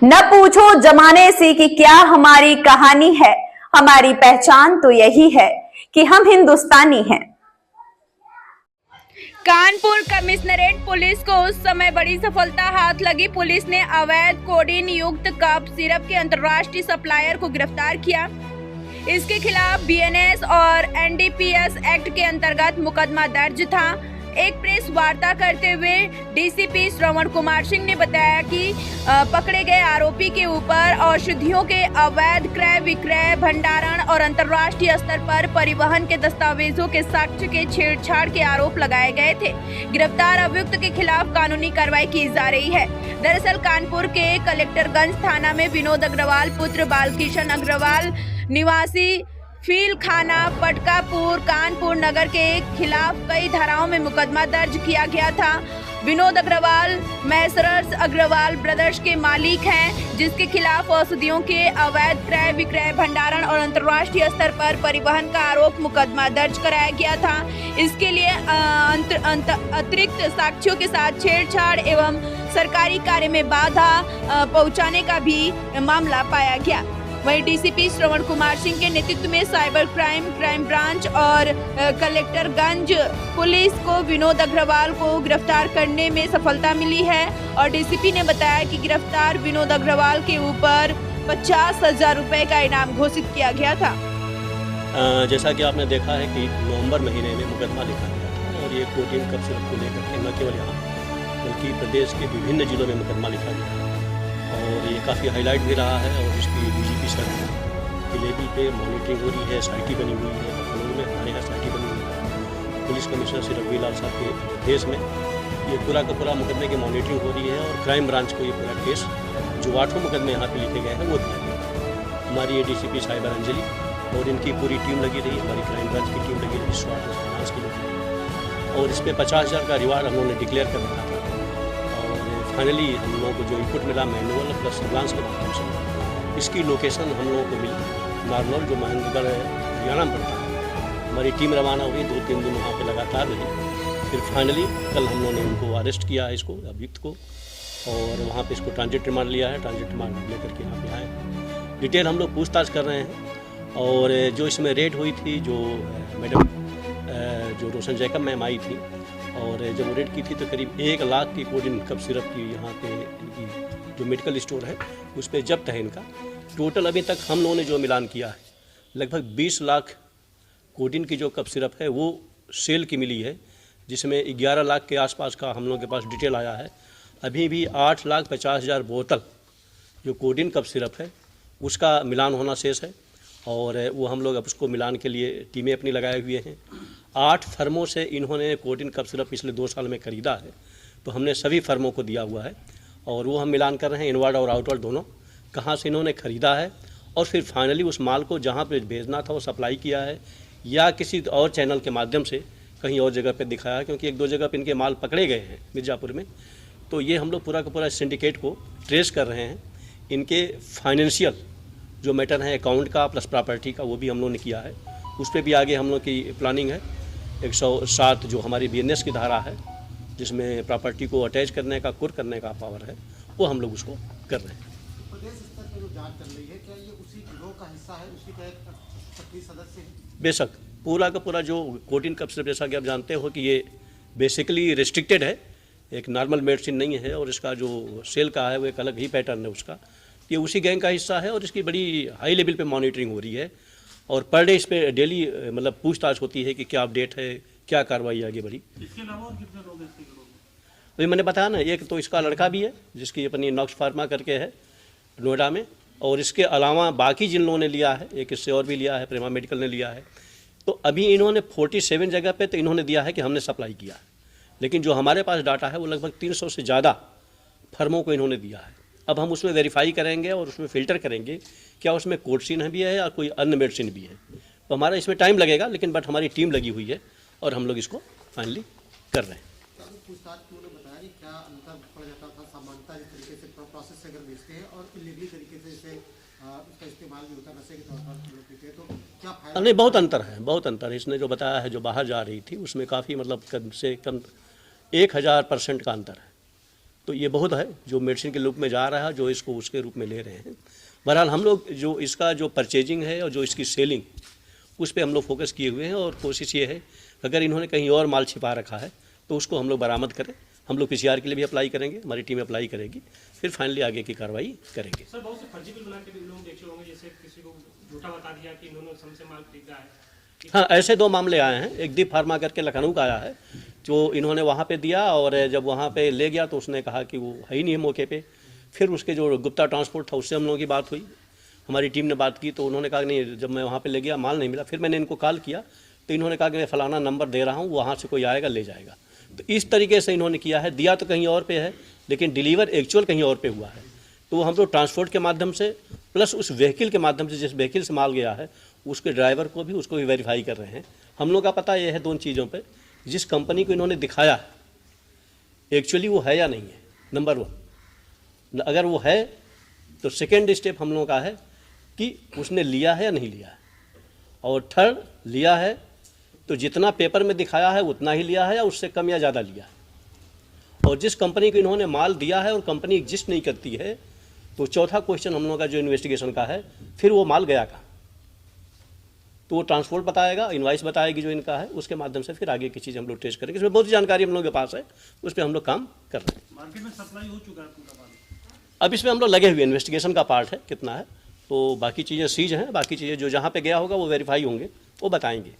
न पूछो जमाने से कि क्या हमारी कहानी है, हमारी पहचान तो यही है कि हम हिंदुस्तानी हैं। कानपुर कमिश्नरेट पुलिस को उस समय बड़ी सफलता हाथ लगी। पुलिस ने अवैध कोडीन युक्त कफ सिरप के अंतर्राष्ट्रीय सप्लायर को गिरफ्तार किया। इसके खिलाफ बीएनएस और एनडीपीएस एक्ट के अंतर्गत मुकदमा दर्ज था। एक प्रेस वार्ता करते हुए डीसीपी श्रवण कुमार सिंह ने बताया कि पकड़े गए आरोपी के ऊपर औषधियों के अवैध क्रय विक्रय, भंडारण और अंतर्राष्ट्रीय स्तर पर परिवहन के दस्तावेजों के साक्ष्य के छेड़छाड़ के आरोप लगाए गए थे। गिरफ्तार अभियुक्त के खिलाफ कानूनी कार्रवाई की जा रही है। दरअसल कानपुर के कलेक्टरगंज थाना में विनोद अग्रवाल पुत्र बालकिशन अग्रवाल निवासी फील खाना पटकापुर कानपुर नगर के खिलाफ कई धाराओं में मुकदमा दर्ज किया गया था। विनोद अग्रवाल मैसरर्स अग्रवाल ब्रदर्स के मालिक हैं, जिसके खिलाफ औषधियों के अवैध क्रय विक्रय, भंडारण और अंतर्राष्ट्रीय स्तर पर परिवहन का आरोप मुकदमा दर्ज कराया गया था। इसके लिए अतिरिक्त साक्ष्यों के साथ छेड़छाड़ एवं सरकारी कार्य में बाधा पहुंचाने का भी मामला पाया गया। वहीं डीसीपी श्रवण कुमार सिंह के नेतृत्व में साइबर क्राइम ब्रांच और कलेक्टरगंज पुलिस को विनोद अग्रवाल को गिरफ्तार करने में सफलता मिली है और डीसीपी ने बताया कि गिरफ्तार विनोद अग्रवाल के ऊपर 50,000 रुपए का इनाम घोषित किया गया था। जैसा कि आपने देखा है कि नवंबर महीने में मुकदमा लिखा गया था और ये कोडीन कफ सिरप को लेकर के न केवल यहाँ बल्कि प्रदेश के विभिन्न जिलों में मुकदमा लिखा गया और ये काफ़ी हाईलाइट भी रहा है और इसकी डीजीपी सर के लेवल पे मॉनिटरिंग हो रही है। एसआईटी बनी हुई है, लखनऊ में हमारे यहाँ एसआईटी बनी हुई है। पुलिस कमिश्नर श्री रघुवीर साहब के केस में ये पूरा का पूरा मुकदमे की मॉनिटरिंग हो रही है और क्राइम ब्रांच को ये पूरा केस जो 8 मुकदमे यहाँ पे लिखे गए हैं वो दिया गया। हमारी ये डीसीपी साइबर अंजलि और इनकी पूरी टीम लगी रही, हमारी क्राइम ब्रांच की टीम लगी रही, स्वाट और फाइनेंस की लगी रही और इस पर 50,000 का रिवार्ड हम लोगों ने डिक्लेयर कर रखा था। फाइनली हम लोगों को जो इनपुट मिला मैनुअल प्लस सर्विलांस के माध्यम से इसकी लोकेशन हम लोगों को मिली नारनौल जो महेंद्रगढ़ हरियाणा में पड़ता है। हमारी टीम रवाना हुई, 2-3 दिन वहाँ पे लगातार रही। फिर फाइनली कल हम लोगों ने इनको अरेस्ट किया है, इसको अभियुक्त को, और वहाँ पे इसको ट्रांजिट रिमांड लिया है। ट्रांजिट रिमांड लेकर के यहाँ पे आए, डिटेल हम लोग पूछताछ कर रहे हैं। और जो इसमें रेड हुई थी, जो मैडम जो रोशन जैकब मैम आई थी और जब वो रेड की थी तो करीब 1 लाख की कोडीन कफ सिरप की यहाँ पे इनकी जो मेडिकल स्टोर है उस पर जब्त है इनका। टोटल अभी तक हम लोगों ने जो मिलान किया है लगभग 20 लाख कोडीन की जो कफ सिरप है वो सेल की मिली है, जिसमें 11 लाख के आसपास का हम लोगों के पास डिटेल आया है। अभी भी 8,50,000 बोतल जो कोडीन कफ सिरप है उसका मिलान होना शेष है और वो हम लोग अब उसको मिलान के लिए टीमें अपनी लगाए हुए हैं। 8 फर्मों से इन्होंने कोडीन कफ सिरप पिछले 2 साल में खरीदा है, तो हमने सभी फर्मों को दिया हुआ है और वो हम मिलान कर रहे हैं इनवर्ड और आउटवर्ड दोनों, कहाँ से इन्होंने ख़रीदा है और फिर फाइनली उस माल को जहाँ पे भेजना था वो सप्लाई किया है या किसी और चैनल के माध्यम से कहीं और जगह पे दिखाया, क्योंकि 1-2 जगह पे इनके माल पकड़े गए हैं मिर्ज़ापुर में। तो ये हम लोग पूरा का पूरा सिंडिकेट को ट्रेस कर रहे हैं। इनके फाइनेंशियल जो मैटर है अकाउंट का प्लस प्रॉपर्टी का वो भी हम लोगों ने किया है, उस पर भी आगे हम लोग की प्लानिंग है। 107 जो हमारी बीएनएस की धारा है जिसमें प्रॉपर्टी को अटैच करने का, कुर करने का पावर है, वो हम लोग उसको कर रहे हैं। प्रदेश स्तर पर जो जांच चल रही है, क्या ये उसी गिरोह का हिस्सा है, उसी का एक सक्रिय सदस्य है? बेशक पूरा का पूरा जो कोडीन कफ सिरप, जैसा कि आप जानते हो कि ये बेसिकली रिस्ट्रिक्टेड है, एक नॉर्मल मेडिसिन नहीं है और इसका जो सेल का है वो एक अलग ही पैटर्न है उसका। ये उसी गैंग का हिस्सा है और इसकी बड़ी हाई लेवल पे मॉनिटरिंग हो रही है और पर डे इस पर डेली मतलब पूछताछ होती है कि क्या अपडेट है, क्या कार्रवाई आगे बढ़ी। इसके अलावा और कितने लोग हैं इसके गिरोह में? वही मैंने बताया ना, एक तो इसका लड़का भी है जिसकी अपनी नॉक्स फार्मा करके है नोएडा में, और इसके अलावा बाकी जिन लोगों ने लिया है, एक इससे और भी लिया है, प्रेमा मेडिकल ने लिया है। तो अभी इन्होंने 47 जगह पे तो इन्होंने दिया है कि हमने सप्लाई किया है, लेकिन जो हमारे पास डाटा है वो लगभग 300 से ज़्यादा फर्मों को इन्होंने दिया है। अब हम उसमें वेरीफाई करेंगे और उसमें फ़िल्टर करेंगे क्या उसमें कोडसीन भी है या कोई अन्य मेडिसिन भी है। तो हमारा इसमें टाइम लगेगा, लेकिन बट हमारी टीम लगी हुई है और हम लोग इसको फाइनली कर रहे हैं। पूछताछ में उन्होंने बताया कि क्या अंतर पड़ जाता था सामान्यतः जिस तरीके से प्रोसेस से अगर बेचते हैं और इलीगली तरीके से इसे उसका इस्तेमाल भी होता है नशे के तौर पर लोग पीते हैं, तो क्या फायदा? नहीं, बहुत अंतर है, बहुत अंतर है। इसने जो बताया है जो बाहर जा रही थी उसमें काफ़ी मतलब कम से कम 1000% का अंतर है। तो ये बहुत है जो मेडिसिन के रूप में जा रहा है, जो इसको उसके रूप में ले रहे हैं। बहरहाल हम लोग जो इसका जो परचेजिंग है और जो इसकी सेलिंग, उस पर हम लोग फोकस किए हुए हैं और कोशिश ये है अगर इन्होंने कहीं और माल छिपा रखा है तो उसको हम लोग बरामद करें। हम लोग PCR के लिए भी अप्लाई करेंगे, हमारी टीम अप्लाई करेगी, फिर फाइनली आगे की कार्रवाई करेंगे। सर, बहुत से फर्जी बिल बना के भी लोग देखे होंगे, जैसे किसी को झूठा बता दिया कि इन्होंने हमसे माल खरीदा है। हाँ, ऐसे 2 मामले आए हैं। एक दीप फार्मा करके लखनऊ का आया है, जो इन्होंने वहाँ पे दिया और जब वहाँ पे ले गया तो उसने कहा कि वो है ही नहीं मौके पे। फिर उसके जो गुप्ता ट्रांसपोर्ट था उससे हम लोगों की बात हुई, हमारी टीम ने बात की तो उन्होंने कहा नहीं, जब मैं वहाँ पे ले गया माल नहीं मिला। फिर मैंने इनको कॉल किया तो इन्होंने कहा कि मैं फलाना नंबर दे रहा हूँ, वहाँ से कोई आएगा ले जाएगा। तो इस तरीके से इन्होंने किया है, दिया तो कहीं और पे है लेकिन डिलीवर एक्चुअल कहीं और पे हुआ है। तो हम लोग ट्रांसपोर्ट के माध्यम से प्लस उस व्हीकल के माध्यम से, जिस व्हीकल से माल गया है उसके ड्राइवर को भी, उसको भी वेरीफाई कर रहे हैं। हम लोग का पता ये है 2 चीज़ों पे, जिस कंपनी को इन्होंने दिखाया एक्चुअली वो है या नहीं है, नंबर 1। अगर वो है तो सेकेंड स्टेप हम लोगों का है कि उसने लिया है या नहीं लिया है, और थर्ड लिया है तो जितना पेपर में दिखाया है उतना ही लिया है या उससे कम या ज़्यादा लिया है। और जिस कंपनी को इन्होंने माल दिया है और कंपनी एग्जिस्ट नहीं करती है तो चौथा क्वेश्चन हम लोगों का जो इन्वेस्टिगेशन का है, फिर वो माल गया कहाँ, तो वो ट्रांसपोर्ट बताएगा, इनवाइस बताएगी जो इनका है, उसके माध्यम से फिर आगे की चीज़ हम लोग टेस्ट करेंगे। इसमें बहुत सी जानकारी हम लोगों के पास है, उस पर हम लोग काम कर रहे हैं। मार्केट में सप्लाई हो चुका है पूरा माल? अब इसमें हम लोग लगे हुए, इन्वेस्टिगेशन का पार्ट है कितना है, तो बाकी चीज़ें सीज हैं, बाकी चीज़ें जो जहाँ पे गया होगा वो वेरीफाई होंगे, वो बताएंगे।